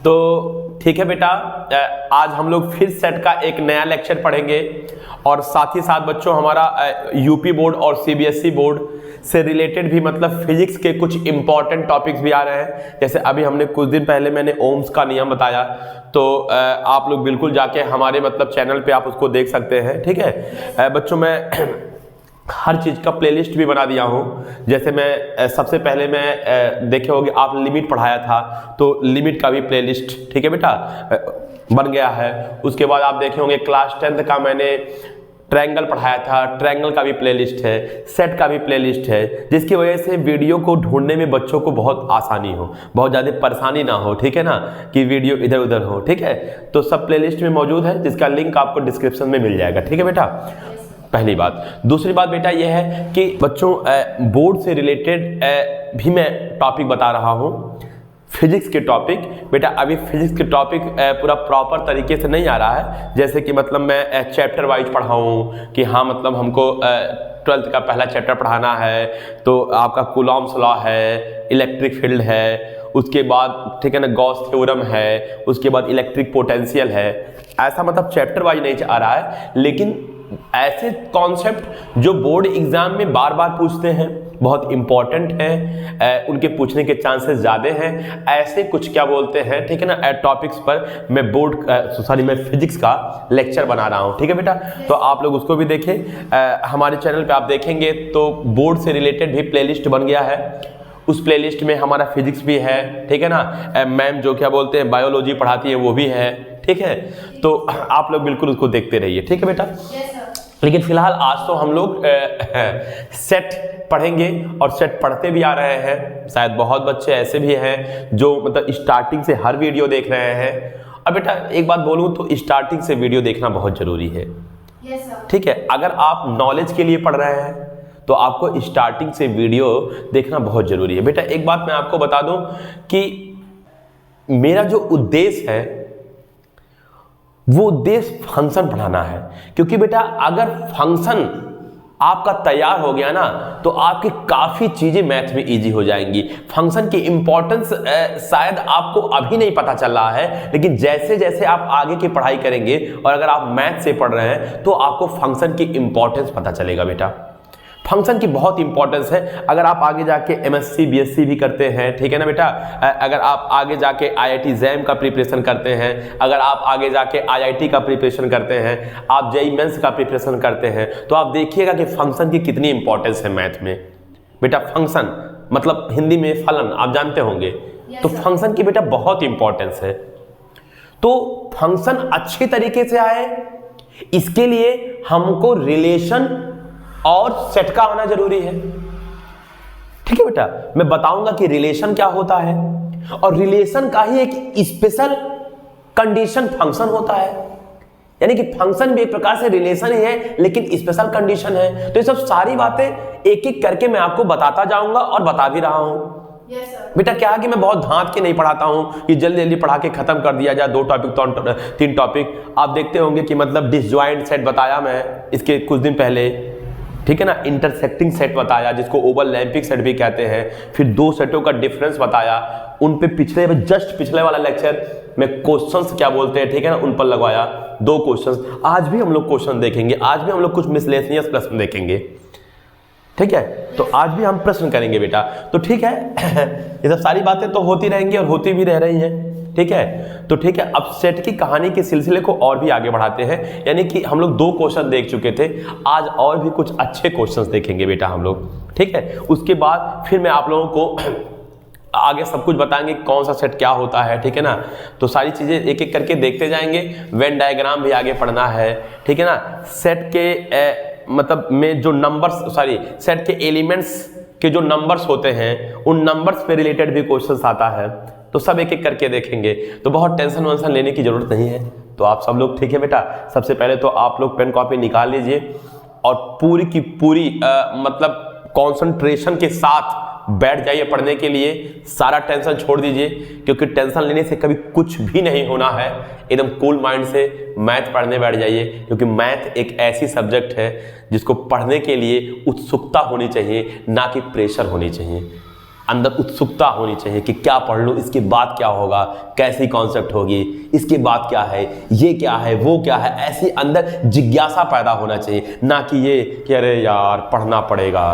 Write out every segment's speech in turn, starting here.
तो ठीक है बेटा, आज हम लोग फिर सेट का एक नया लेक्चर पढ़ेंगे और साथ ही साथ बच्चों हमारा यूपी बोर्ड और सीबीएसई बोर्ड से रिलेटेड भी मतलब फिजिक्स के कुछ इंपॉर्टेंट टॉपिक्स भी आ रहे हैं। जैसे अभी हमने कुछ दिन पहले मैंने ओम्स का नियम बताया, तो आप लोग बिल्कुल जाके हमारे मतलब चैनल पे आप उसको देख सकते हैं। ठीक है बच्चों, मैं हर चीज़ का प्लेलिस्ट भी बना दिया हूँ। जैसे मैं सबसे पहले मैं देखे होगे आप लिमिट पढ़ाया था, तो लिमिट का भी प्लेलिस्ट ठीक है बेटा बन गया है। उसके बाद आप देखे होंगे क्लास 10th का मैंने ट्रायंगल पढ़ाया था, ट्रायंगल का भी प्लेलिस्ट है, सेट का भी प्लेलिस्ट है, जिसकी वजह से वीडियो को ढूंढने में बच्चों को बहुत आसानी हो, बहुत ज़्यादा परेशानी ना हो। ठीक है ना, कि वीडियो इधर उधर हो। ठीक है, तो सब प्लेलिस्ट में मौजूद है, जिसका लिंक आपको डिस्क्रिप्शन में मिल जाएगा। ठीक है बेटा, पहली बात। दूसरी बात बेटा यह है कि बच्चों बोर्ड से रिलेटेड भी मैं टॉपिक बता रहा हूँ, फिजिक्स के टॉपिक। बेटा अभी फिजिक्स के टॉपिक पूरा प्रॉपर तरीके से नहीं आ रहा है, जैसे कि मतलब मैं चैप्टर वाइज पढ़ाऊँ कि हाँ मतलब हमको 12th का पहला चैप्टर पढ़ाना है, तो आपका कूलॉम्स लॉ है, इलेक्ट्रिक फील्ड है, उसके बाद ठीक है ना गॉस थ्योरम है, उसके बाद इलेक्ट्रिक पोटेंशियल है। ऐसा मतलब चैप्टर वाइज नहीं आ रहा है, लेकिन ऐसे कॉन्सेप्ट जो बोर्ड एग्जाम में बार बार पूछते हैं, बहुत इंपॉर्टेंट है, उनके पूछने के चांसेस ज़्यादा हैं, ऐसे कुछ क्या बोलते हैं ठीक है ना टॉपिक्स पर मैं मैं फिजिक्स का लेक्चर बना रहा हूँ। ठीक है बेटा, तो आप लोग उसको भी देखें। हमारे चैनल पे आप देखेंगे तो बोर्ड से रिलेटेड भी प्लेलिस्ट बन गया है। उस प्लेलिस्ट में हमारा फिजिक्स भी है, ठीक है ना, मैम जो क्या बोलते हैं बायोलॉजी पढ़ाती है वो भी है। ठीक है, तो आप लोग बिल्कुल उसको देखते रहिए। ठीक है बेटा, लेकिन फिलहाल आज तो हम लोग सेट पढ़ेंगे और सेट पढ़ते भी आ रहे हैं। शायद बहुत बच्चे ऐसे भी हैं जो मतलब स्टार्टिंग से हर वीडियो देख रहे हैं। अब बेटा एक बात बोलूं तो स्टार्टिंग से वीडियो देखना बहुत जरूरी है। ठीक है, अगर आप नॉलेज के लिए पढ़ रहे हैं तो आपको स्टार्टिंग से वीडियो देखना बहुत जरूरी है। बेटा एक बात मैं आपको बता दूं कि मेरा जो उद्देश्य है वो उद्देश्य फंक्शन पढ़ाना है, क्योंकि बेटा अगर फंक्शन आपका तैयार हो गया ना तो आपकी काफ़ी चीज़ें मैथ में इजी हो जाएंगी। फंक्शन की इंपॉर्टेंस शायद आपको अभी नहीं पता चल रहा है, लेकिन जैसे जैसे आप आगे की पढ़ाई करेंगे और अगर आप मैथ से पढ़ रहे हैं तो आपको फंक्शन की इंपॉर्टेंस पता चलेगा। बेटा फंक्शन की बहुत इंपॉर्टेंस है। अगर आप आगे जाके एमएससी बीएससी भी करते हैं, ठीक है ना बेटा, अगर आप आगे जाके आईआईटी जैम का प्रिपरेशन करते हैं, अगर आप आगे जाके आईआईटी का प्रिपरेशन करते हैं, आप जेईई मेंस का प्रिपरेशन करते हैं, तो आप देखिएगा कि फंक्शन की कितनी इंपॉर्टेंस है मैथ में। बेटा फंक्शन मतलब हिंदी में फलन आप जानते होंगे, तो फंक्शन की बेटा बहुत इंपॉर्टेंस है। तो फंक्शन अच्छे तरीके से आए इसके लिए हमको रिलेशन और सेट का आना जरूरी है। ठीक है बेटा, मैं बताऊंगा कि रिलेशन क्या होता है, और रिलेशन का ही एक स्पेशल कंडीशन फंक्शन होता है। यानी कि फंक्शन भी एक प्रकार से रिलेशन ही है, लेकिन स्पेशल कंडीशन है। तो ये सब सारी बातें एक एक करके मैं आपको बताता जाऊंगा और बता भी रहा हूं। बेटा क्या है कि मैं बहुत धांत के नहीं पढ़ाता हूं कि जल्दी जल्दी पढ़ा के खत्म कर दिया जाए, 2 टॉपिक तो 3 टॉपिक। आप देखते होंगे कि मतलब डिसजॉइंट सेट बताया मैं इसके कुछ दिन पहले, ठीक है ना, इंटरसेक्टिंग सेट बताया जिसको ओवरलैपिंग सेट भी कहते हैं, फिर 2 सेटों का डिफरेंस बताया, उन पे जस्ट पिछले वाला लेक्चर में क्वेश्चंस क्या बोलते हैं ठीक है ना उन पर लगवाया 2 क्वेश्चंस। आज भी हम लोग क्वेश्चन देखेंगे, आज भी हम लोग कुछ मिसलेनियस प्रश्न देखेंगे। ठीक है, तो आज भी हम प्रश्न करेंगे बेटा। तो ठीक है ये सब सारी बातें तो होती रहेंगी और होती भी रह रही हैं। ठीक है, तो ठीक है, अब सेट की कहानी के सिलसिले को और भी आगे बढ़ाते हैं। यानी कि हम लोग 2 क्वेश्चन देख चुके थे, आज और भी कुछ अच्छे क्वेश्चंस देखेंगे बेटा हम लोग। ठीक है, उसके बाद फिर मैं आप लोगों को आगे सब कुछ बताएंगे कौन सा सेट क्या होता है। ठीक है ना, तो सारी चीजें एक एक करके देखते जाएंगे। वेन डायग्राम भी आगे पढ़ना है। ठीक है ना, सेट के मतलब में जो नंबर्स सेट के एलिमेंट्स के जो नंबर्स होते हैं उन नंबर्स पे रिलेटेड भी क्वेश्चंस आता है, तो सब एक एक करके देखेंगे। तो बहुत टेंशन वेंशन लेने की जरूरत नहीं है। तो आप सब लोग ठीक है बेटा, सबसे पहले तो आप लोग पेन कॉपी निकाल लीजिए और पूरी की पूरी मतलब कॉन्सेंट्रेशन के साथ बैठ जाइए पढ़ने के लिए। सारा टेंशन छोड़ दीजिए, क्योंकि टेंशन लेने से कभी कुछ भी नहीं होना है। एकदम कूल माइंड से मैथ पढ़ने बैठ जाइए, क्योंकि मैथ एक ऐसी सब्जेक्ट है जिसको पढ़ने के लिए उत्सुकता होनी चाहिए, ना कि प्रेशर होनी चाहिए। अंदर उत्सुकता होनी चाहिए कि क्या पढ़ लूँ, इसके बाद क्या होगा, कैसी कॉन्सेप्ट होगी, इसके बाद क्या है, ये क्या है, वो क्या है, ऐसी अंदर जिज्ञासा पैदा होना चाहिए। ना कि ये कि अरे यार पढ़ना पड़ेगा,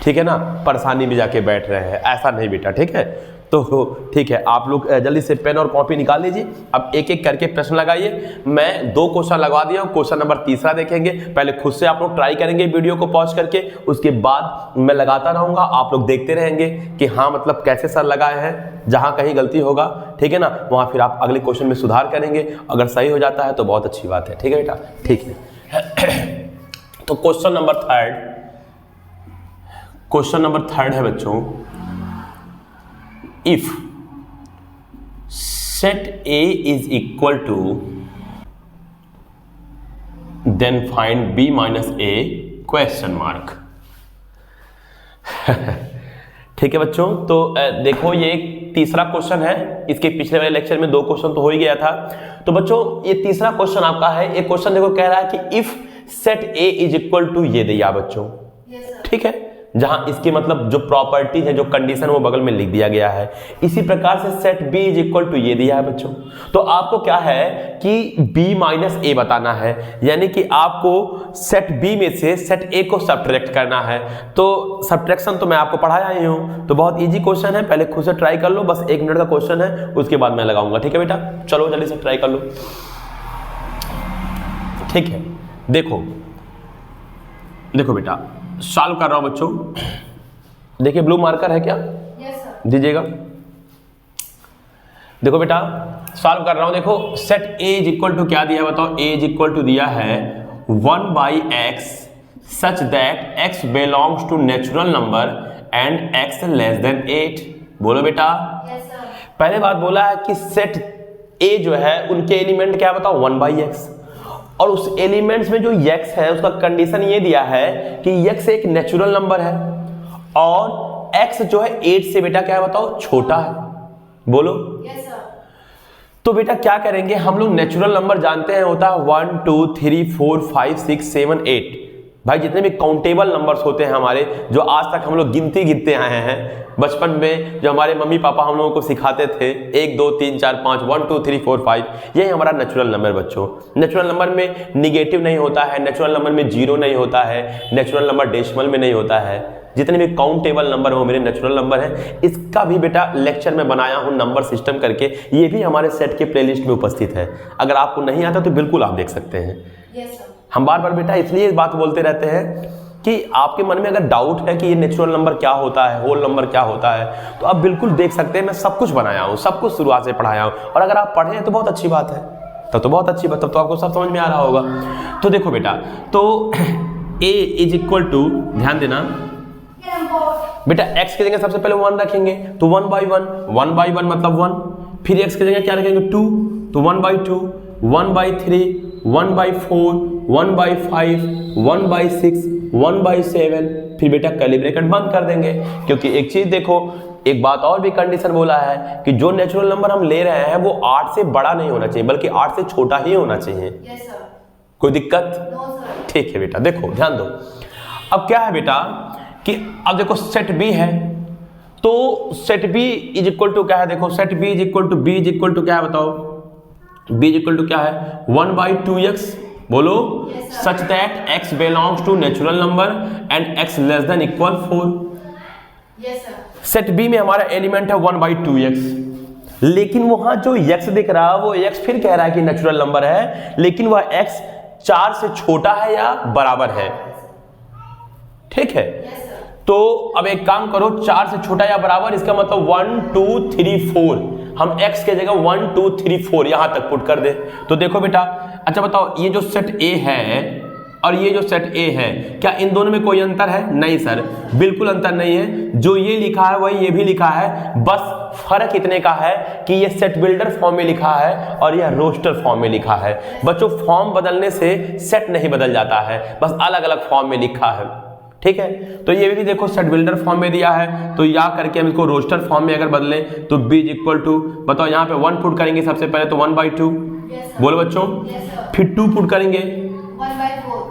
ठीक है ना, परेशानी में जाके बैठ रहे हैं, ऐसा नहीं बेटा, ठीक है। तो ठीक है, आप लोग जल्दी से पेन और कॉपी निकाल लीजिए। अब एक एक करके प्रश्न लगाइए। मैं 2 क्वेश्चन लगवा दिया हूँ, क्वेश्चन नंबर 3 देखेंगे। पहले खुद से आप लोग ट्राई करेंगे वीडियो को पॉज करके, उसके बाद मैं लगाता रहूँगा, आप लोग देखते रहेंगे कि हाँ मतलब कैसे सर लगाए हैं। जहाँ कहीं गलती होगा, ठीक है ना, वहाँ फिर आप अगले क्वेश्चन में सुधार करेंगे। अगर सही हो जाता है तो बहुत अच्छी बात है, ठीक है बेटा, ठीक है। तो क्वेश्चन नंबर 3 है बच्चों, if set A is equal to then find B minus A question mark। ठीक है बच्चों, तो देखो ये एक तीसरा क्वेश्चन है। इसके पिछले वाले लेक्चर में 2 क्वेश्चन तो हो ही गया था। तो बच्चों ये तीसरा क्वेश्चन आपका है। एक क्वेश्चन देखो कह रहा है कि if set A is equal to ये दिया बच्चों, ठीक है, जहां इसकी मतलब जो प्रॉपर्टी है, जो कंडीशन वो बगल में लिख दिया गया है। इसी प्रकार से set B is equal to ये दिया है बच्चों। तो आपको क्या है कि B माइनस A बताना है, यानी कि आपको सेट B में से सेट A को सब्ट्रैक्ट करना है। तो सब्ट्रैक्शन तो मैं आपको पढ़ाया ही हूं, तो बहुत इजी क्वेश्चन है, पहले खुद से ट्राई कर लो। बस 1 मिनट का क्वेश्चन है, उसके बाद मैं लगाऊंगा, ठीक है बेटा। चलो जल्दी से ट्राई कर लो, ठीक है। देखो बेटा सॉल्व कर रहा हूं बच्चों। देखिए ब्लू मार्कर है क्या? Yes sir. दीजिएगा। देखो बेटा सॉल्व कर रहा हूं। देखो set A is equal to क्या दिया है बताओ? A इज इक्वल टू दिया है 1/x such that x belongs to natural number and x less than 8। बोलो बेटा। Yes sir. पहले बात बोला है कि सेट A जो है उनके एलिमेंट क्या बताओ? 1/x, और उस एलिमेंट्स में जो x है उसका कंडीशन ये दिया है कि x एक नेचुरल नंबर है और x जो है 8 से बेटा क्या है बताओ? छोटा है। बोलो। Yes sir. तो बेटा क्या करेंगे हम लोग? नेचुरल नंबर जानते हैं होता है 1 2 3 4 5 6 7 8। भाई जितने भी काउंटेबल नंबर्स होते हैं हमारे, जो आज तक हम लोग गिनते आए हैं बचपन में, जो हमारे मम्मी पापा हम लोगों को सिखाते थे 1 2 3 4 5 1 2 3 4 5, यही हमारा नेचुरल नंबर बच्चों। नेचुरल नंबर में निगेटिव नहीं होता है, नेचुरल नंबर में 0 नहीं होता है, नेचुरल नंबर डेसिमल में नहीं होता है। जितने भी काउंटेबल नंबर वो मेरे नेचुरल नंबर है। इसका भी बेटा लेक्चर में बनाया हूँ नंबर सिस्टम करके, ये भी हमारे सेट के प्लेलिस्ट में उपस्थित है। अगर आपको नहीं आता तो बिल्कुल आप देख सकते हैं। yes, हम बार बार बेटा इसलिए इस बात बोलते रहते हैं कि आपके मन में अगर डाउट है कि ये नेचुरल नंबर क्या होता है, होल नंबर क्या होता है, तो आप बिल्कुल देख सकते हैं। मैं सब कुछ बनाया हूँ, सब कुछ शुरुआत से पढ़ाया हूँ, और अगर आप पढ़े हैं तो बहुत अच्छी बात है, तब तो बहुत अच्छी बात, तब तो आपको सब समझ में आ रहा होगा। तो देखो बेटा, तो A इज इक्वल टू, ध्यान देना बेटा, x की जगह सबसे पहले 1 रखेंगे तो 1/1 मतलब 1, फिर x की जगह क्या रखेंगे 2 तो 1/2, 1/3, 1/4, 1/5, 1/6, 1/7, फिर बेटा कर्ली ब्रैकेट बंद कर देंगे। क्योंकि एक चीज देखो, एक बात और भी कंडीशन बोला है कि जो नेचुरल नंबर हम ले रहे हैं वो 8 से बड़ा नहीं होना चाहिए, बल्कि 8 से छोटा ही होना चाहिए। yes, sir. कोई दिक्कत? no, ठीक है बेटा। देखो ध्यान दो, अब क्या है बेटा कि अब देखो सेट B है, तो set B is equal to क्या है? देखो set B is equal to B is equal to क्या है बताओ? B इज इक्वल टू क्या है? 1/2x। बोलो। Such that x belongs to natural number and x less than equal 4। सेट B में हमारा एलिमेंट है 1/2x, लेकिन वहां जो x दिख रहा है वो x फिर कह रहा है कि नेचुरल नंबर है, लेकिन वह x 4 से छोटा है या बराबर है। ठीक है। तो अब एक काम करो, 4 से छोटा या बराबर, इसका मतलब 1 2 3 4, हम x के जगह 1 2 3 4 यहां तक पुट कर दे। तो देखो बेटा, अच्छा बताओ, ये जो सेट A है और ये जो सेट A है, क्या इन दोनों में कोई अंतर है? नहीं सर, बिल्कुल अंतर नहीं है। जो ये लिखा है वही ये भी लिखा है, बस फर्क इतने का है कि ये सेट बिल्डर फॉर्म में लिखा है और यह रोस्टर फॉर्म में लिखा है। बच्चों फॉर्म बदलने से सेट नहीं बदल जाता है, बस अलग अलग फॉर्म में लिखा है। ठीक है। तो ये भी देखो सेट बिल्डर फॉर्म में दिया है, तो या करके हम इसको रोस्टर फॉर्म में अगर बदलें तो B इज इक्वल टू, बताओ यहाँ पे 1 पुट करेंगे सबसे पहले तो 1/2। बोलो बच्चों। फिर 2 पुट करेंगे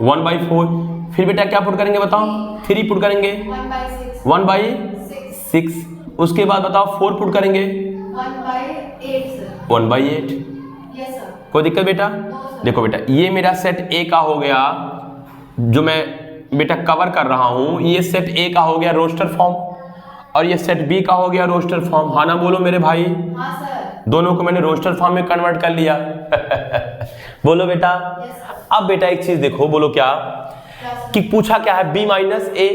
1/4, फिर बेटा क्या पुट करेंगे बताओ? 3 पुट करेंगे 1/6, उसके बाद बताओ 4 पुट करेंगे 1/8 सर। 1/8। Yes sir. कोई दिक्कत बेटा? देखो बेटा ये मेरा सेट ए का हो गया, जो मैं बेटा कवर कर रहा हूं। ये सेट ए का हो गया रोस्टर फॉर्म, और ये सेट बी का हो गया रोस्टर फॉर्म। हाँ ना बोलो मेरे भाई? हाँ सर। दोनों को मैंने रोस्टर फॉर्म में कन्वर्ट कर लिया। बोलो बेटा। अब बेटा एक चीज देखो, बोलो क्या कि पूछा क्या है, b माइनस ए,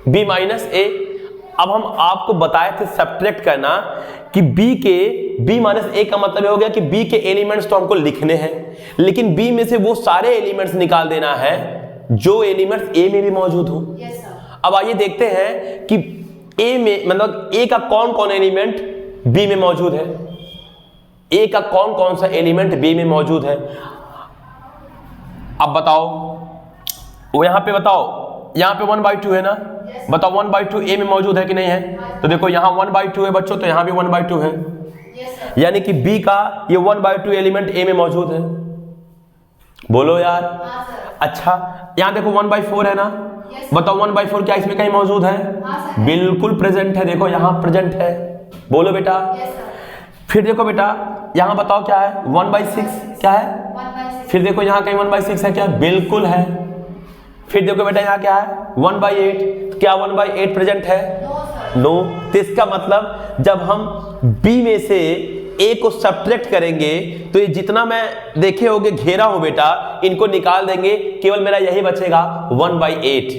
b माइनस ए। अब हम आपको बताए थे सब्ट्रैक्ट करना कि b माइनस ए का मतलब हो गया कि b के एलिमेंट्स तो हमको लिखने हैं, लेकिन b में से वो सारे एलिमेंट्स निकाल देना है जो एलिमेंट्स a में भी मौजूद हो। Yes sir. अब आइए देखते हैं कि a में मतलब a का कौन कौन एलिमेंट b में मौजूद है, a का कौन कौन सा एलिमेंट b में मौजूद है। अब बताओ, वो यहां पे बताओ, यहां पे 1/2 है ना? बताओ 1/2 a में मौजूद है कि नहीं है? तो देखो यहां 1/2 है बच्चों, तो यहां भी 1/2 है। यानी कि b का ये 1/2 एलिमेंट a में मौजूद है। बोलो यार। अच्छा यहां देखो 1/4 है ना? बताओ 1/4 क्या इसमें कहीं मौजूद है? बिल्कुल प्रेजेंट है, देखो यहां प्रेजेंट है। बोलो बेटा। फिर देखो बेटा यहां बताओ क्या है? 1/6 क्या है? फिर देखो यहां कहीं 1/6 है क्या? बिल्कुल है। फिर देखो बेटा यहां क्या है? 1/8। क्या 1/8 प्रेजेंट है? नो। तो इसका मतलब जब हम b में से a को सब्ट्रैक्ट करेंगे तो ये जितना मैं देखे होगे घेरा हो बेटा, इनको निकाल देंगे, केवल मेरा यही बचेगा 1/8।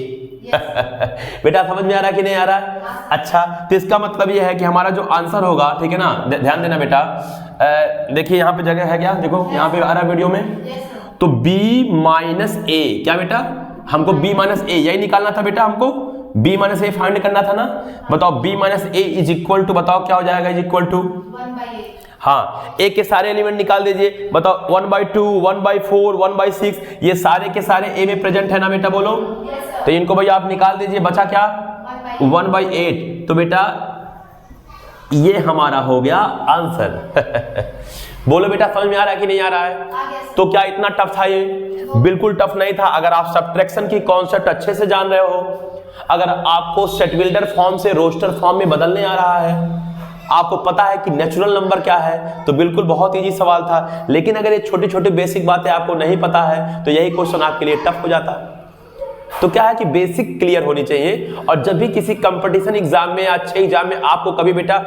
बेटा समझ में आ रहा है कि नहीं आ रहा है? अच्छा तो इसका मतलब ये है कि हमारा जो आंसर होगा, ठीक है ना, ध्यान देना बेटा। देखिए यहाँ पे जगह है क्या? देखो यहाँ पे आ रहा है वीडियो में। तो b माइनस ए क्या बेटा? हमको b माइनस ए यही निकालना था बेटा, हमको b माइनस ए फाइंड करना था ना। बताओ b minus A is equal to, बताओ क्या हो जाएगा? Is equal to 1/8। हाँ, a के सारे एलिमेंट निकाल दीजिए। बताओ 1/2, 1/4, 1/6 ये सारे के सारे a में प्रेजेंट है ना बेटा? बोलो। तो इनको भैया आप निकाल दीजिए, बचा क्या? 1/8। तो बेटा ये हमारा हो गया आंसर। बोलो बेटा समझ में आ रहा है कि नहीं आ रहा है? तो क्या इतना टफ था ये? बिल्कुल टफ नहीं था। अगर आप सब्ट्रैक्शन की कॉन्सेप्ट अच्छे से जान रहे हो, अगर आपको सेट बिल्डर फॉर्म से रोस्टर फॉर्म में बदलने आ रहा है, आपको पता है कि नेचुरल नंबर क्या है, तो बिल्कुल बहुत इजी सवाल था। लेकिन अगर ये छोटी छोटी बेसिक बातें आपको नहीं पता है तो यही क्वेश्चन आपके लिए टफ हो जाता। तो क्या है कि बेसिक क्लियर होनी चाहिए, और जब भी किसी कंपटीशन एग्जाम में या अच्छे एग्जाम में आपको कभी बेटा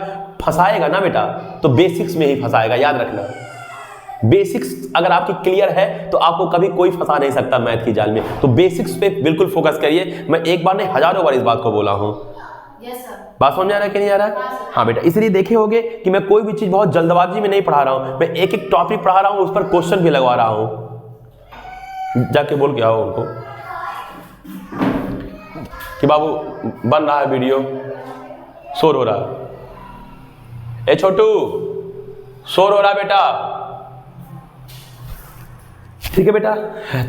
फंसाएगा ना बेटा, तो बेसिक्स में ही फंसाएगा, याद रखना। बेसिक्स अगर आपकी क्लियर है तो आपको कभी कोई फंसा नहीं सकता मैथ की जाल में। तो बेसिक्स पे बिल्कुल फोकस करिए। मैं एक बार नहीं हजारों बार इस बात को बोला हूं। बात समझ आ रहा है कि नहीं आ रहा है? हाँ बेटा, इसलिए देखे होगे कि मैं कोई भी चीज बहुत जल्दबाजी में नहीं पढ़ा रहा हूं, मैं एक एक टॉपिक पढ़ा रहा हूं, उस पर क्वेश्चन भी लगवा रहा हूं। जाके बोल के आओ उनको कि बाबू बन रहा है वीडियो, शोर हो रहा है। ए छोटू शोर हो रहा है बेटा। ठीक है बेटा,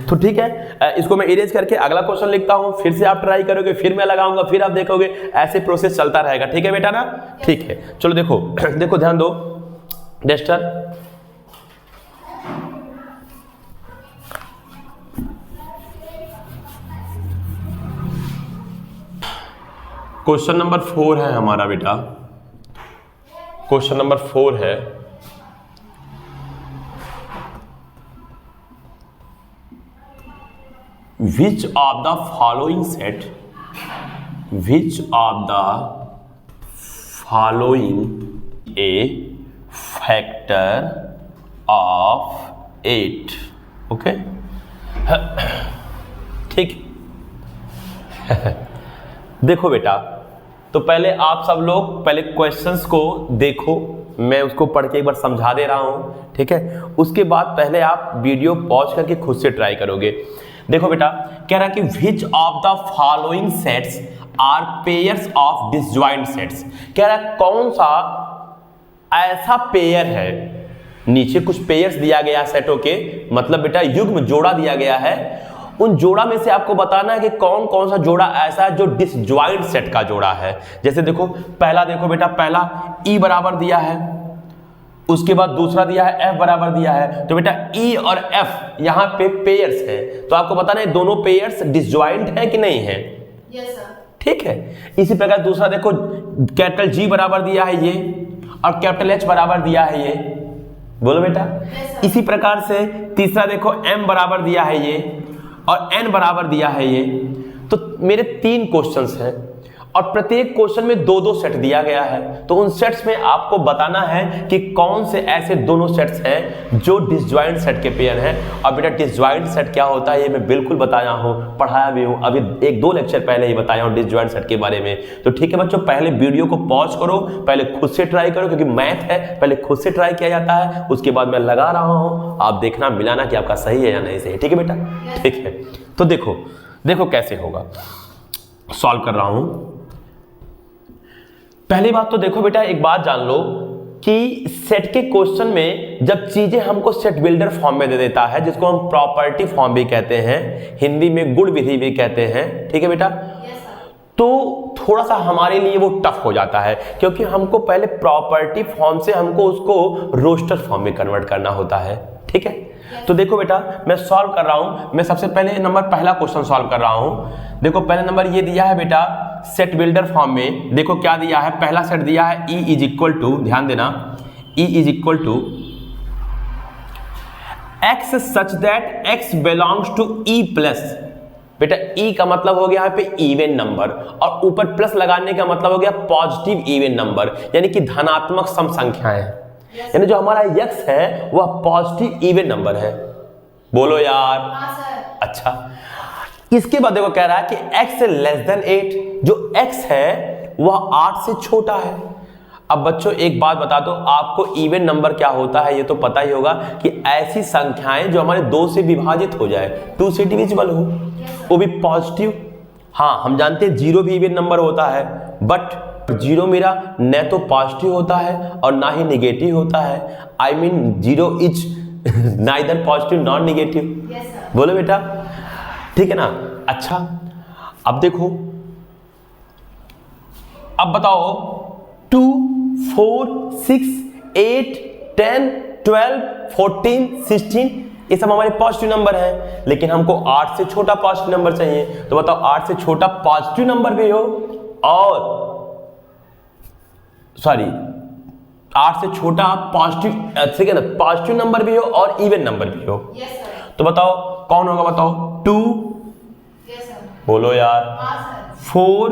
तो ठीक है, इसको मैं इरेज करके अगला क्वेश्चन लिखता हूं, फिर से आप ट्राई करोगे, फिर मैं लगाऊंगा, फिर आप देखोगे, ऐसे प्रोसेस चलता रहेगा। ठीक है बेटा ना? ठीक है, चलो देखो देखो ध्यान दो डेस्टर। क्वेश्चन नंबर 4 है हमारा बेटा, क्वेश्चन नंबर 4 है। Which of the following set, which of the following a factor of 8? Okay ठीक। देखो बेटा, तो पहले आप सब लोग पहले क्वेश्चंस को देखो, मैं उसको पढ़ के एक बार समझा दे रहा हूं, ठीक है? उसके बाद पहले आप वीडियो पॉज करके खुद से ट्राई करोगे। देखो बेटा, कह रहा है कि which of the following sets are pairs of disjoint sets। कह रहा है कौन सा ऐसा पेयर है, नीचे कुछ पेयर्स दिया गया सेटों के, मतलब बेटा युग्म जोड़ा दिया गया है, उन जोड़ा में से आपको बताना है कि कौन कौन सा जोड़ा ऐसा है जो डिसजॉइंट सेट का जोड़ा है। जैसे देखो पहला, देखो बेटा पहला E बराबर दिया है, उसके बाद दूसरा दिया है F बराबर दिया है, तो बेटा E और F यहाँ पे पेयर्स है, तो आपको बताना है दोनों पेयर्स डिसजॉइंट है कि नहीं है। Yes sir. ठीक है। इसी प्रकार दूसरा देखो, कैपिटल G बराबर दिया है ये और कैपिटल H बराबर दिया है ये, बोलो बेटा। Yes, इसी प्रकार से तीसरा देखो, M बराबर दिया है ये और N बराबर दिया है ये। तो मेरे 3 क्वेश्चंस हैं और प्रत्येक क्वेश्चन में 2-2 सेट दिया गया है। तो उन सेट्स में आपको बताना है कि कौन से ऐसे दोनों सेट्स हैं जो डिसजॉइंट सेट के पेयर हैं। और बेटा डिसजॉइंट सेट क्या होता है ये मैं बिल्कुल बताया हूँ, पढ़ाया भी हूँ, अभी 1-2 लेक्चर पहले ही बताया हूँ डिसजॉइंट सेट के बारे में। तो ठीक है बच्चों, पहले वीडियो को पॉज करो, पहले खुद से ट्राई करो, क्योंकि मैथ है, पहले खुद से ट्राई किया जाता है, उसके बाद मैं लगा रहा हूँ, आप देखना मिलाना कि आपका सही है या नहीं सही। ठीक है बेटा, ठीक है। तो देखो कैसे होगा, सॉल्व कर रहा हूँ। पहली बात तो देखो बेटा, एक बात जान लो कि सेट के क्वेश्चन में जब चीजें हमको सेट बिल्डर फॉर्म में दे देता है, जिसको हम प्रॉपर्टी फॉर्म भी कहते हैं, हिंदी में गुण विधि भी कहते हैं, ठीक है बेटा, तो थोड़ा सा हमारे लिए वो टफ हो जाता है, क्योंकि हमको पहले प्रॉपर्टी फॉर्म से हमको उसको रोस्टर फॉर्म में कन्वर्ट करना होता है। ठीक है, तो देखो बेटा मैं सॉल्व कर रहा हूं। मैं सबसे पहले पहला क्वेश्चन सॉल्व कर रहा हूं। देखो पहला नंबर ये दिया है बेटा सेट बिल्डर फॉर्म में। देखो क्या दिया है, पहला सेट दिया है E इज इक्वल टू, ध्यान देना, E is equal to x such that x belongs to E plus. बेटा E का मतलब हो गया यहाँ पे इवन नंबर और ऊपर प्लस लगाने का मतलब हो गया पॉजिटिव इवन नंबर, यानी कि धनात्मक सम संख्याएं, यानी जो हमारा x है वह पॉजिटिव इवन नंबर है। बोलो यार। हाँ सर। अच्छा, इसके बाद देखो कह रहा है कि x से लेस देन 8, जो x है वह 8 से छोटा है। अब बच्चों एक बात बता दो, आपको इवन नंबर क्या होता है ये तो पता ही होगा कि ऐसी संख्याएं जो हमारे 2 से विभाजित हो जाए, 2 से डिविजिबल हो, वो भी पॉजिटिव। हाँ हम जानते हैं 0 भी इवन नंबर होता है, बट 0 मेरा न तो पॉजिटिव होता है और ना ही निगेटिव होता है। I mean 0 is neither positive not negative. बोलो बेटा, ठीक है ना। अच्छा अब देखो, अब बताओ 2, 4, 6, 8, 10, 12, 14, 16 ये सब हमारे पॉजिटिव नंबर हैं, लेकिन हमको 8 से छोटा पॉजिटिव नंबर चाहिए। तो बताओ 8 से छोटा पॉजिटिव नंबर भी हो और 8 से छोटा पॉजिटिव नंबर भी हो और इवन नंबर भी हो। तो बताओ कौन होगा, बताओ 2, बोलो यार, 4,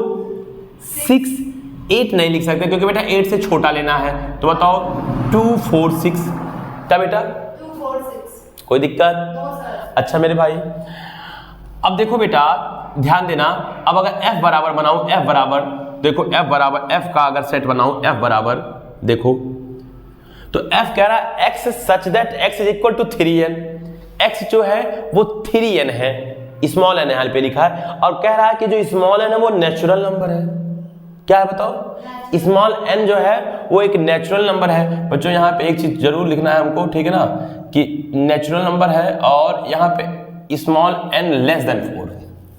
6, 8 नहीं लिख सकते क्योंकि बेटा 8 से छोटा लेना है। तो बताओ 2, 4, 6, क्या बेटा 2, 4, 6 कोई दिक्कत? No sir. अच्छा मेरे भाई, अब देखो बेटा ध्यान देना, अब अगर f बराबर बनाऊं, f बराबर देखो f बराबर f का अगर सेट बनाऊं, f बराबर देखो तो f कह रहा है x such that x is equal to 3n। x जो है वो 3n है, स्मॉल n यहाँ पे लिखा है, और कह रहा है कि जो स्मॉल n है वो नेचुरल नंबर है। क्या है बताओ? स्मॉल n जो है वो एक नेचुरल नंबर है। बच्चों यहाँ पे एक चीज जरूर लिखना है हमको, ठीक है ना, कि नेचुरल नंबर है और यहाँ पे small n less than 4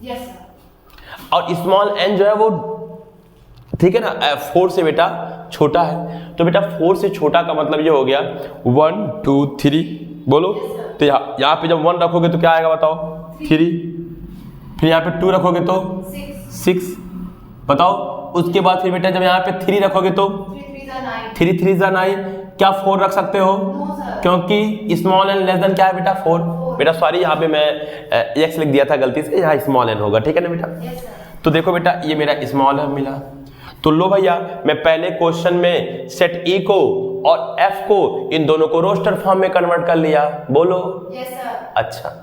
yes sir. और स्मॉल n जो है वो ठीक है ना 4 से बेटा छोटा है। तो बेटा 4 से छोटा का मतलब ये हो गया 1, 2, 3, बोलो। तो यहाँ पे जब 1 रखोगे तो क्या आएगा बताओ 3, फिर यहाँ पे 2 रखोगे तो 6, बताओ। उसके बाद फिर बेटा जब यहाँ पे 3 रखोगे तो 3 3 9, क्या 4 रख सकते हो? क्योंकि स्मॉल एन लेस देन क्या है बेटा 4। बेटा सॉरी यहाँ पे मैं x लिख दिया था गलती से, यहाँ स्मॉल एन होगा, ठीक है ना बेटा। तो देखो बेटा ये मेरा स्मॉल एन मिला। तो लो भैया मैं पहले क्वेश्चन में सेट E को और F को इन दोनों को रोस्टर फॉर्म में कन्वर्ट कर लिया, बोलो। Yes sir. अच्छा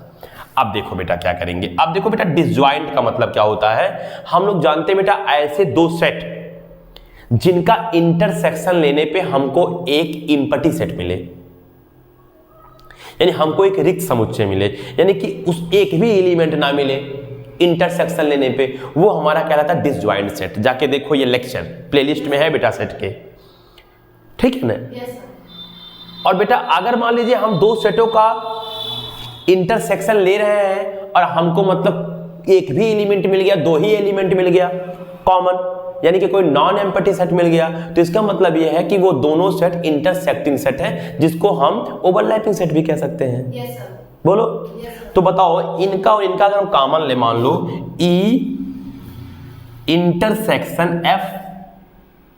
अब देखो बेटा क्या करेंगे। अब देखो बेटा डिसजॉइंट का मतलब क्या होता है, हम लोग जानते हैं बेटा ऐसे दो सेट जिनका इंटरसेक्शन लेने पे हमको एक इम्पटी सेट मिले, यानी हमको एक रिक्त समुच्चय मिले, यानी कि उस एक भी एलिमेंट ना मिले इंटरसेक्शन लेने पे, वो हमारा कहलाता है डिसजॉइंट सेट। जाके देखो ये लेक्चर प्लेलिस्ट में है बेटा सेट के, ठीक है ना। Yes sir. और बेटा अगर मान लीजिए हम दो सेटों का इंटरसेक्शन ले रहे हैं और हमको मतलब एक भी एलिमेंट मिल गया, दो ही एलिमेंट मिल गया कॉमन, यानी कि कोई नॉन एम्पटी सेट मिल गया, तो इसका मतलब यह है कि वो दोनों सेट इंटरसेक्टिंग सेट है, जिसको हम ओवरलैपिंग सेट भी कह सकते हैं। Yes sir. बोलो। Yes sir. तो बताओ इनका और इनका अगर हम कॉमन ले मान लो E इंटरसेक्शन F,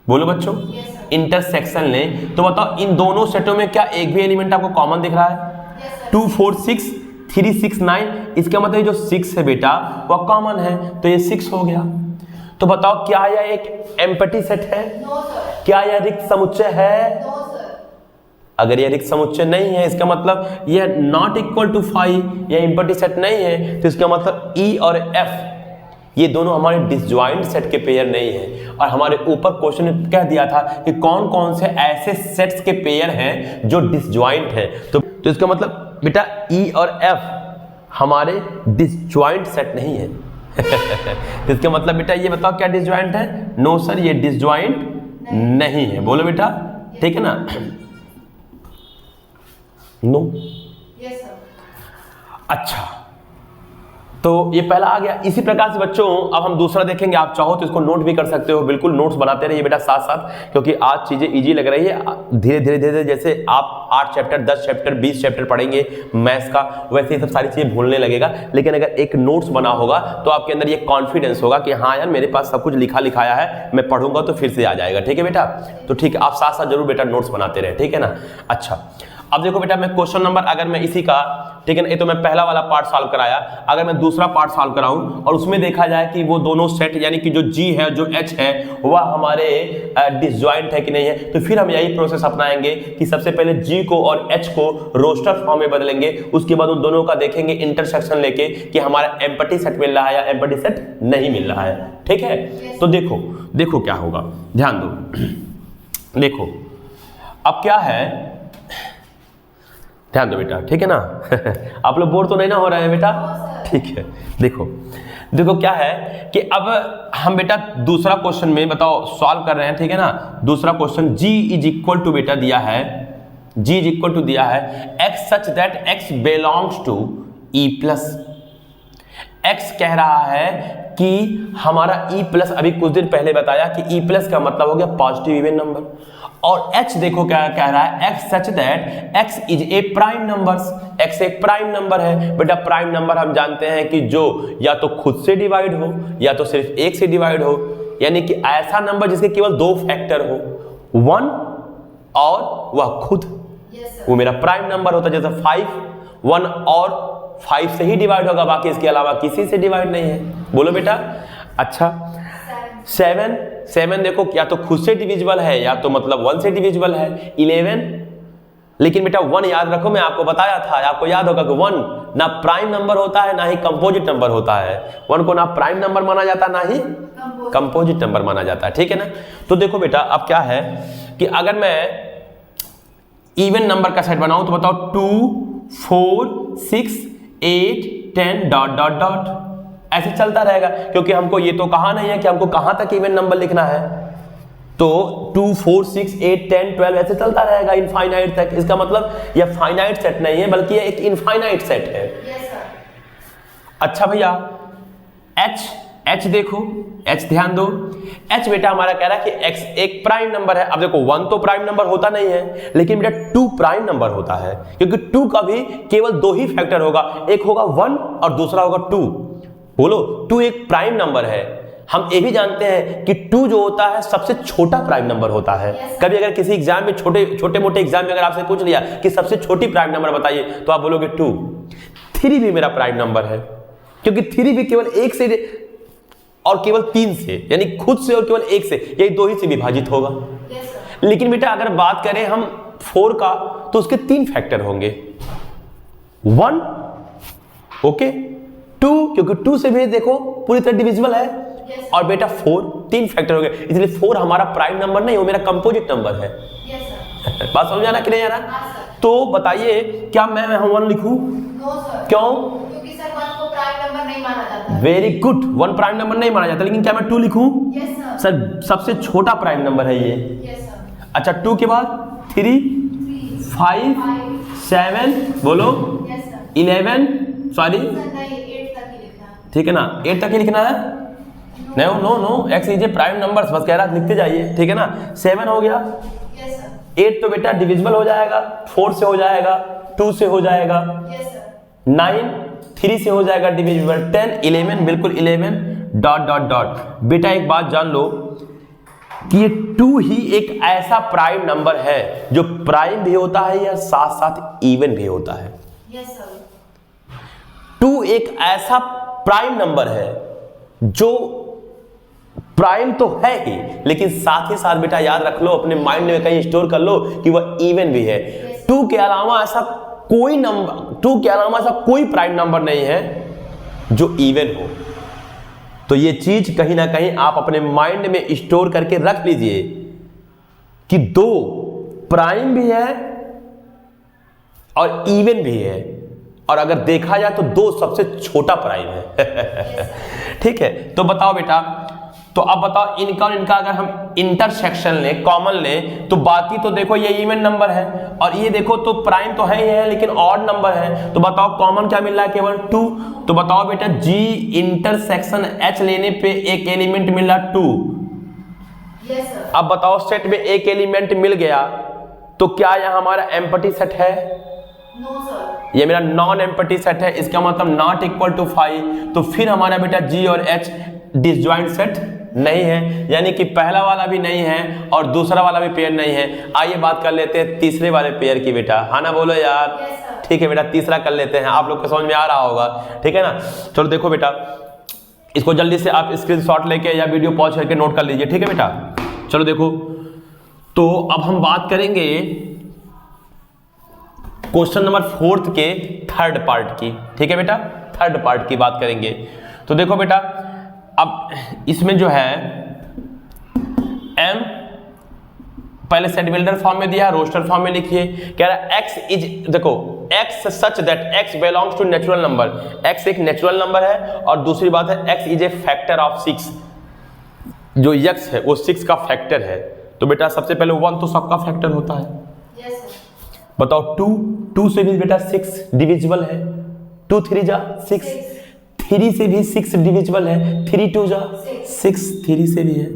बोलो बच्चों, Yes, sir. इंटरसेक्शन लें तो बताओ इन दोनों सेटों में क्या एक भी एलिमेंट आपको कॉमन दिख रहा है? Yes, sir. 2 4 6 3 6 9, इसका मतलब जो 6 है बेटा वह कॉमन है, तो ये 6 हो गया। तो बताओ क्या यह एक एम्प्टी सेट है? No, sir. क्या यह रिक्त समुच्चय है? No, sir. अगर यह रिक्त समुच्चय नहीं है इसका मतलब यह नॉट इक्वल टू 5, यह एम्प्टी सेट नहीं है, तो इसका मतलब E और F ये दोनों हमारे डिसजॉइंट सेट के पेयर नहीं है। और हमारे ऊपर क्वेश्चन में कह दिया था कि कौन कौन से ऐसे सेट्स के पेयर हैं जो डिसजॉइंट हैं, तो इसका मतलब बेटा E और F हमारे डिसजॉइंट सेट नहीं है। तो इसका मतलब बेटा ये बताओ क्या डिसजॉइंट है? नो सर, ये डिसजॉइंट नहीं है। बोलो बेटा, ठीक है ना? नो। Yes, sir. अच्छा, तो ये पहला आ गया। इसी प्रकार से बच्चों अब हम दूसरा देखेंगे। आप चाहो तो इसको नोट भी कर सकते हो, बिल्कुल नोट्स बनाते रहिए बेटा साथ साथ, क्योंकि आज चीजें इजी लग रही है। धीरे धीरे धीरे जैसे आप 8 चैप्टर 10 चैप्टर 20 चैप्टर पढ़ेंगे मैथ्स का, वैसे ही सब सारी चीजें भूलने लगेगा। लेकिन अगर एक नोट्स बना होगा तो आपके अंदर ये कॉन्फिडेंस होगा कि हाँ यार मेरे पास सब कुछ लिखा लिखाया है, मैं पढ़ूंगा तो फिर से आ जाएगा। ठीक है बेटा? तो ठीक है, आप साथ साथ जरूर बेटा नोट्स बनाते रहे, ठीक है ना? अच्छा, अब देखो बेटा मैं क्वेश्चन नंबर, अगर मैं इसी का, ठीक है ना, ये तो मैं पहला वाला पार्ट सॉल्व कराया, अगर मैं दूसरा पार्ट सॉल्व कराऊं और उसमें देखा जाए कि वो दोनों सेट यानी कि जो G है जो H है वह हमारे डिसजॉइंट है कि नहीं है, तो फिर हम यही प्रोसेस अपनाएंगे कि सबसे पहले G को और H को रोस्टर फॉर्म में बदलेंगे, उसके बाद उन दोनों का देखेंगे इंटरसेक्शन लेके कि हमारा एम्प्टी सेट मिल रहा है या एम्प्टी सेट नहीं मिल रहा है। ठीक है? तो देखो क्या होगा, ध्यान दो। देखो अब क्या है, ध्यान दो बेटा, ठीक है ना? आप लोग बोर तो नहीं ना हो रहे हैं बेटा? ठीक है, देखो क्या है कि अब हम बेटा दूसरा क्वेश्चन में बताओ सॉल्व कर रहे हैं, ठीक है ना? दूसरा question G is equal to बेटा दिया है, G इज इक्वल टू दिया है x such that x belongs to E plus. x कह रहा है कि हमारा E प्लस, अभी कुछ दिन पहले बताया कि E प्लस का मतलब हो गया पॉजिटिव इवन नंबर, और H देखो क्या कह रहा है, x such that x is a prime number. x एक प्राइम नंबर है बेटा। प्राइम नंबर हम जानते हैं कि जो या तो खुद से डिवाइड हो या तो सिर्फ एक से डिवाइड हो, यानी कि ऐसा नंबर जिसके केवल 2 फैक्टर हो, 1 और वह खुद, Yes, sir. वो मेरा प्राइम नंबर होता है। जैसे 5 1 और 5 से ही डिवाइड होगा, बाकी इसके अलावा किसी से डिवाइड नहीं है। बोलो बेटा। अच्छा, 7 देखो या तो खुद से डिविजिबल है या तो मतलब 1 से डिविजिबल है। 11, लेकिन बेटा 1 याद रखो, मैं आपको बताया था, आपको याद होगा कि 1 ना प्राइम नंबर होता है ना ही कंपोजिट नंबर होता है। 1 को ना प्राइम नंबर माना जाता ना ही कंपोजिट नंबर माना जाता है। ठीक है ना? तो देखो बेटा अब क्या है कि अगर मैं इवन नंबर का सेट बनाऊं तो बताओ 2 4 6 8 10 डॉट डॉट डॉट ऐसे चलता रहेगा, क्योंकि हमको ये तो कहा नहीं है कि हमको कहां तक इवन नंबर लिखना है। तो 2 4 6 8 10 12 ऐसे चलता रहेगा इनफाइनाइट तक। इसका मतलब यह फाइनाइट सेट नहीं है बल्कि यह एक इनफाइनाइट सेट है। Yes, sir. अच्छा भैया H देखो, H ध्यान दो। H बेटा हमारा कह रहा है कि X एक प्राइम नंबर है। अब देखो 1 तो प्राइम नंबर होता नहीं है, लेकिन बेटा 2 प्राइम नंबर होता है, क्योंकि 2 का भी केवल 2 ही फैक्टर होगा, एक होगा 1 और दूसरा होगा 2। बोलो 2 एक प्राइम नंबर है। हम ये भी जानते हैं कि 2 जो होता है सबसे छोटा प्राइम नंबर होता है। Yes. कभी अगर किसी एग्जाम में छोटे मोटे एग्जाम में अगर आपसे पूछ लिया कि सबसे छोटी प्राइम नंबर बताइए तो आप बोलोगे 2। 3 भी मेरा प्राइम नंबर है, क्योंकि 3 भी केवल 1 से और केवल 3 से, यानी खुद से और केवल 1 से, यही 2 ही से विभाजित होगा। Yes, sir. लेकिन बेटा अगर बात करें हम 4 का तो उसके 3 फैक्टर होंगे। 1 ओके, 2 क्योंकि 2 से भी देखो पूरी तरह डिविजिबल है। Yes, और बेटा 4 3 फैक्टर हो गए, इसलिए 4 हमारा प्राइम नंबर नहीं, वो मेरा कंपोजिट नंबर है। Yes, sir. बात समझ आना कि नहीं आ रहा? हाँ, सर. तो बताइए क्या मैं 1 लिखूं? No, sir. क्यों? क्योंकि सर 1 को प्राइम नंबर नहीं माना जाता। वेरी गुड, 1 प्राइम नंबर नहीं माना जाता, लेकिन क्या मैं 2 लिखूं? Yes, sir. सर सबसे छोटा प्राइम नंबर है ये। Yes, sir. अच्छा 2 के बाद 3 3 5 7 बोलो Yes, sir. 11 सॉरी सर नहीं 8 तक ही लिखना है। ठीक है ना, 8 तक ही लिखना है। नहीं no X is a prime number, बस कह रहा है लिखते जाइए। ठीक है ना, 7 हो गया। Yes, sir. 8 तो बेटा डिविजिबल हो जाएगा, 4 से हो जाएगा, 2 से हो जाएगा, Yes, sir. 9 3 से हो जाएगा डिविजिबल, 10 11 बिल्कुल 11 डॉट डॉट डॉट। बेटा एक बात जान लो कि ये 2 ही एक ऐसा प्राइम नंबर है जो प्राइम भी होता है या साथ साथ इवन भी होता है। Yes sir. 2 एक ऐसा प्राइम नंबर है जो प्राइम तो है ही, लेकिन साथ ही साथ बेटा याद रख लो, अपने माइंड में कहीं स्टोर कर लो कि वह इवन भी है। 2 के अलावा ऐसा कोई नंबर, 2 के अलावा ऐसा कोई प्राइम नंबर नहीं है जो इवन हो। तो ये चीज कहीं ना कहीं आप अपने माइंड में स्टोर करके रख लीजिए कि 2 प्राइम भी है और इवन भी है, और अगर देखा जाए तो 2 सबसे छोटा प्राइम है। ठीक है, तो बताओ बेटा, तो अब बताओ इनका और इनका अगर हम इंटरसेक्शन लें, कॉमन लें, तो बाकी तो देखो ये इवन नंबर है और ये देखो तो प्राइम तो है ही है लेकिन ऑड नंबर है। तो बताओ कॉमन क्या मिल रहा है? केवल 2। तो बताओ बेटा G इंटरसेक्शन H लेने पे एक एलिमेंट मिल रहा 2। Yes sir. अब बताओ सेट में एक एलिमेंट मिल गया तो क्या यह हमारा एम्प्टी सेट है? No sir. ये मेरा नॉन एम्प्टी सेट है, इसका मतलब नॉट इक्वल टू 5। तो फिर हमारा बेटा G और H डिसजॉइंट सेट नहीं है, यानी कि पहला वाला भी नहीं है और दूसरा वाला भी पेयर नहीं है। आइए बात कर लेते हैं तीसरे वाले पेयर की बेटा, हाँ ना बोलो यार। yes, ठीक है बेटा, तीसरा कर लेते हैं, आप लोग को समझ में आ रहा होगा, ठीक है ना। चलो देखो बेटा, इसको जल्दी से आप स्क्रीनशॉट लेके या वीडियो पॉज करके नोट कर लीजिए, ठीक है बेटा। चलो देखो, तो अब हम बात करेंगे क्वेश्चन नंबर 4 के थर्ड पार्ट की, ठीक है बेटा, थर्ड पार्ट की बात करेंगे। तो देखो बेटा, अब इसमें जो है m पहले सेट बिल्डर फॉर्म में दिया, रोस्टर फॉर्म में लिखिए। कह रहा है x इज, देखो x such that x belongs to natural number, x एक नेचुरल नंबर है और दूसरी बात है x is a factor of 6, जो x है वो 6 का फैक्टर है। तो बेटा सबसे पहले 1 तो सबका फैक्टर होता है। Yes sir. बताओ 2 से भी बेटा 6 डिविजिबल है, 2 3 जा 6, 3 से भी 6 डिविजिबल है, 3 2 जा 6, 3 से भी है।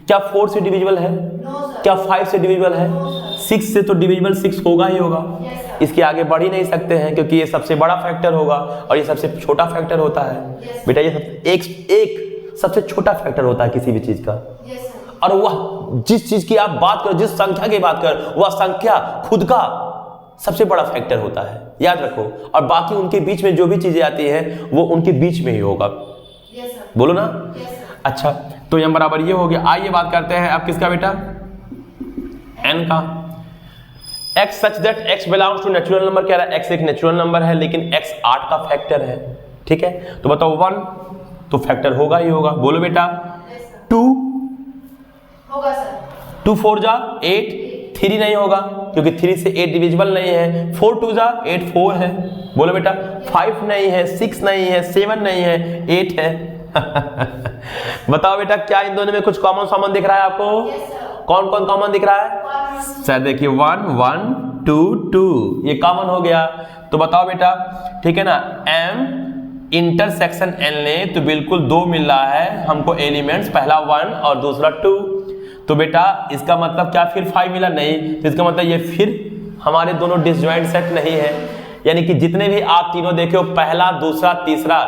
क्या 4 से डिविजिबल है? No sir. क्या 5 से डिविजिबल है? No sir. 6 से तो डिविजिबल 6 होगा ही होगा। Yes sir. इसके आगे बढ़ ही नहीं सकते हैं क्योंकि ये सबसे बड़ा फैक्टर होगा और ये सबसे छोटा फैक्टर होता है। Yes, बेटा ये एक सबसे छोटा फैक्टर होता है किसी भी चीज का, यस सर। और वह जिस चीज की आप बात करो, जिस संख्या की बात करो, वह संख्या खुद का सबसे बड़ा फैक्टर होता है, याद रखो। और बाकी उनके बीच में जो भी चीजें आती हैं वो उनके बीच में ही होगा। Yes sir. बोलो ना। Yes sir. अच्छा, तो यहाँ बराबर ये हो गया। आइए बात करते हैं अब किसका बेटा? n का। x such that x belongs to natural number, कह रहा है x एक नेचुरल नंबर है लेकिन x 8 का फैक्टर है, ठीक है। तो बताओ 1 तो फैक्टर होगा ही होगा, बोलो बेटा। Yes sir. 2 होगा सर। 2 4 जा 8, 3 नहीं होगा क्योंकि 3 से 8 डिविजिबल नहीं है। 4 2 जा 8, 4 है, बोलो बेटा। 5 नहीं है, 6 नहीं है, 7 नहीं है, 8 है। बताओ बेटा, क्या इन दोनों में कुछ कॉमन सामान दिख रहा है आपको? Yes sir. कौन कौन कॉमन दिख रहा है? सर देखिए 1 1 2 2, ये कॉमन हो गया। तो बताओ बेटा, ठीक है ना, m इंटरसेक्शन n ले तो बिल्कुल 2 मिल रहा है हमको एलिमेंट्स, पहला 1 और दूसरा 2। तो बेटा इसका मतलब क्या फिर 5 मिला? नहीं। तो इसका मतलब ये फिर हमारे दोनों डिसजॉइंट सेट नहीं है, यानी कि जितने भी आप तीनों देखे हो, पहला दूसरा तीसरा,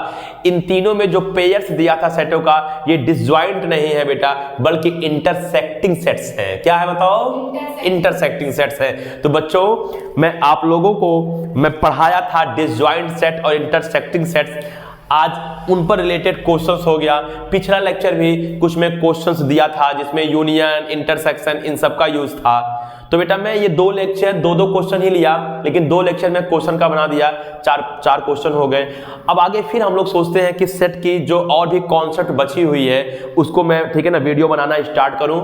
इन तीनों में जो पेयर्स दिया था सेटों का, ये डिसजॉइंट नहीं है बेटा, बल्कि इंटरसेक्टिंग सेट्स हैं। क्या है बताओ? इंटरसेक्टिंग सेट्स हैं। तो बच्चों मैं आप लोगों को मैं पढ़ाया था डिसजॉइंट सेट और इंटरसेक्टिंग सेट्स, आज उन पर रिलेटेड क्वेश्चंस हो गया। पिछला लेक्चर भी कुछ में क्वेश्चंस दिया था जिसमें यूनियन, इंटरसेक्शन, इन सब का यूज था। तो बेटा मैं ये 2 लेक्चर 2 क्वेश्चन ही लिया, लेकिन 2 लेक्चर में क्वेश्चन का बना दिया, 4 क्वेश्चन हो गए। अब आगे फिर हम लोग सोचते हैं कि सेट की जो और भी कॉन्सेप्ट बची हुई है उसको मैं, ठीक है ना, वीडियो बनाना स्टार्ट करूं,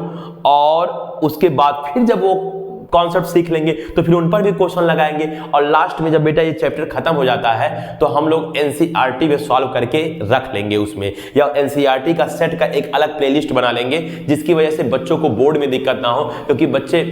और उसके बाद फिर जब वो कॉन्सेप्ट सीख लेंगे तो फिर उन पर भी क्वेश्चन लगाएंगे, और लास्ट में जब बेटा ये चैप्टर खत्म हो जाता है तो हम लोग एनसीईआरटी में सॉल्व करके रख लेंगे उसमें, या एनसीईआरटी का सेट का एक अलग प्लेलिस्ट बना लेंगे, जिसकी वजह से बच्चों को बोर्ड में दिक्कत ना हो। क्योंकि बच्चे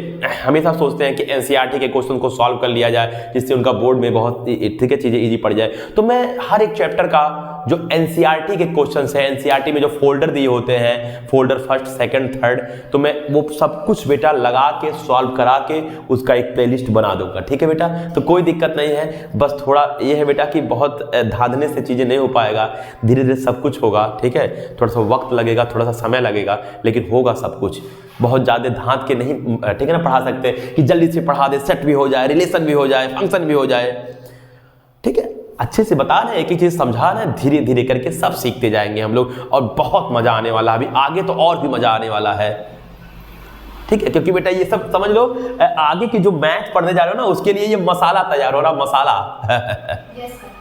हमेशा सोचते हैं कि एनसीईआरटी के क्वेश्चन को सॉल्व कर लिया जाए जिससे उनका बोर्ड में बहुत ठीक है चीजें ईजी पड़ जाए। तो मैं हर एक चैप्टर का जो एनसीईआरटी के क्वेश्चंस हैं, एनसीईआरटी में जो फोल्डर दिए होते हैं, फोल्डर फर्स्ट सेकंड थर्ड, तो मैं वो सब कुछ बेटा लगा के सॉल्व करा के उसका एक प्लेलिस्ट बना दूंगा। ठीक है बेटा, तो कोई दिक्कत नहीं है, बस थोड़ा ये है बेटा कि बहुत धांधने से चीज़ें नहीं हो पाएगा, धीरे धीरे सब कुछ होगा। ठीक है, थोड़ा सा वक्त लगेगा, थोड़ा सा समय लगेगा, लेकिन होगा सब कुछ। बहुत ज़्यादा धांध के नहीं, ठीक है ना, पढ़ा सकते कि जल्दी से पढ़ा दे, सेट भी हो जाए, रिलेशन भी हो जाए, फंक्शन भी हो जाए। ठीक है, अच्छे से बता रहे हैं, एक ही चीज़ समझा रहे हैं, धीरे धीरे करके सब सीखते जाएंगे हम लोग, और बहुत मज़ा आने वाला है। अभी आगे तो और भी मज़ा आने वाला है। ठीक है, क्योंकि बेटा ये सब समझ लो, आगे की जो मैथ पढ़ने जा रहे हो ना, उसके लिए ये मसाला तैयार हो रहा, मसाला। Yes sir.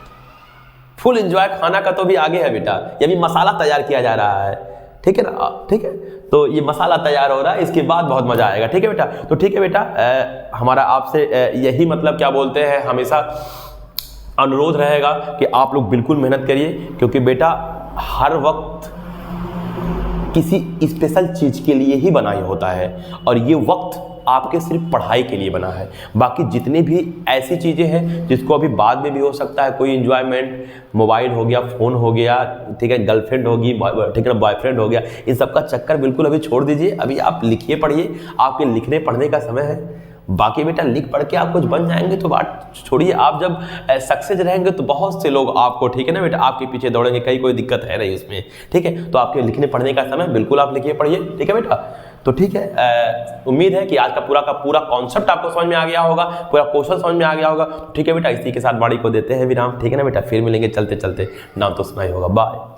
फुल एंजॉय खाना का तो भी आगे है बेटा, ये भी मसाला तैयार किया जा रहा है। ठीक है ना, ठीक है, तो ये मसाला तैयार हो रहा है, इसके बाद बहुत मजा आएगा। ठीक है बेटा, तो ठीक है बेटा, हमारा आपसे यही मतलब क्या बोलते हैं, हमेशा अनुरोध रहेगा कि आप लोग बिल्कुल मेहनत करिए, क्योंकि बेटा हर वक्त किसी स्पेशल चीज़ के लिए ही बनाया होता है, और ये वक्त आपके सिर्फ पढ़ाई के लिए बना है। बाकी जितनी भी ऐसी चीज़ें हैं जिसको अभी बाद में भी हो सकता है, कोई इन्जॉयमेंट, मोबाइल हो गया, फ़ोन हो गया, ठीक है, गर्लफ्रेंड होगी, ठीक है ना, बॉयफ्रेंड हो गया, इन सब का चक्कर बिल्कुल अभी छोड़ दीजिए। अभी आप लिखिए पढ़िए, आपके लिखने पढ़ने का समय है। बाकी बेटा लिख पढ़ के आप कुछ बन जाएंगे तो बात छोड़िए, आप जब सक्सेस रहेंगे तो बहुत से लोग आपको, ठीक है ना बेटा, आपके पीछे दौड़ेंगे, कहीं कोई दिक्कत है नहीं उसमें। ठीक है, तो आपके लिखने पढ़ने का समय बिल्कुल आप लिखिए पढ़िए। ठीक है बेटा, तो ठीक है, उम्मीद है कि आज का पूरा कॉन्सेप्ट आपको समझ में आ गया होगा, पूरा क्वेश्चन समझ में आ गया होगा। ठीक है बेटा, इसी के साथ बाड़ी को देते हैं विराम। ठीक है ना बेटा, फिर मिलेंगे चलते चलते, नाम तो सुना ही होगा। बाय।